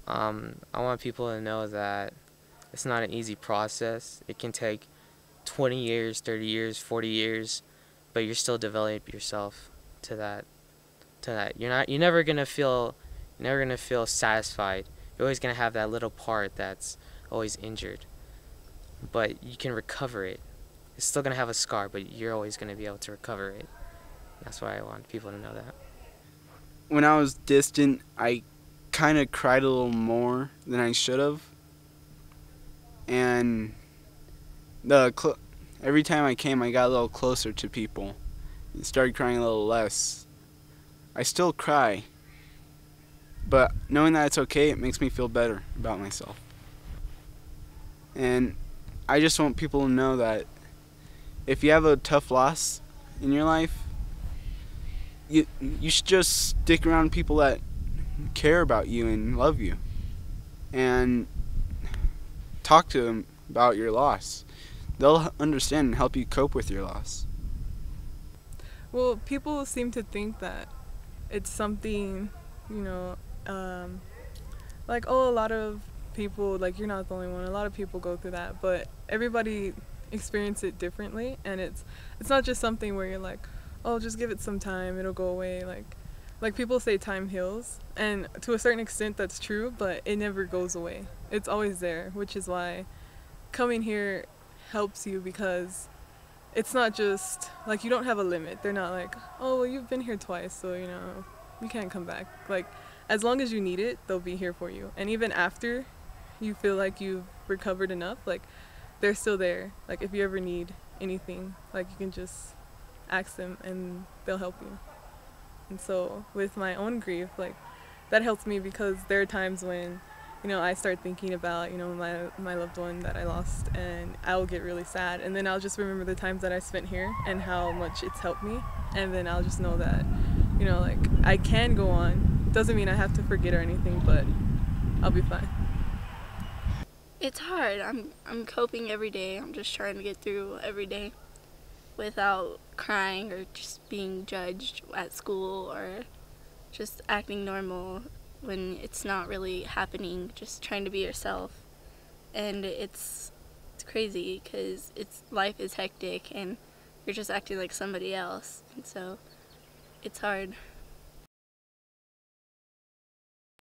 I want people to know that it's not an easy process. It can take 20 years, 30 years, 40 years, but you're still developing yourself to that you're never gonna feel satisfied. You're always gonna have that little part that's always injured. But you can recover it. It's still gonna have a scar, but you're always gonna be able to recover it. That's why I want people to know that. When I was distant, I kind of cried a little more than I should have. And every time I came, I got a little closer to people and started crying a little less. I still cry, but knowing that it's okay, it makes me feel better about myself. And I just want people to know that if you have a tough loss in your life, you should just stick around people that care about you and love you, and talk to them about your loss. They'll understand and help you cope with your loss. Well, people seem to think that it's something, you know, like, oh, a lot of people, like, you're not the only one. A lot of people go through that, but everybody experience it differently, and it's not just something where you're like, oh, just give it some time, it'll go away. Like people say time heals, and to a certain extent that's true, but it never goes away. It's always there, which is why coming here helps you, because it's not just like you don't have a limit. They're not like, oh, well, you've been here twice, so you know you can't come back. Like, as long as you need it, they'll be here for you, and even after you feel like you've recovered enough, like, they're still there. Like, if you ever need anything, like, you can just ask them and they'll help you. And so with my own grief, like, that helps me, because there are times when, you know, I start thinking about, you know, my loved one that I lost, and I'll get really sad, and then I'll just remember the times that I spent here and how much it's helped me, and then I'll just know that, you know, like, I can go on. Doesn't mean I have to forget or anything, but I'll be fine. It's hard. I'm coping every day. I'm just trying to get through every day without crying or just being judged at school or just acting normal when it's not really happening, just trying to be yourself. And it's crazy because life is hectic and you're just acting like somebody else, and so it's hard.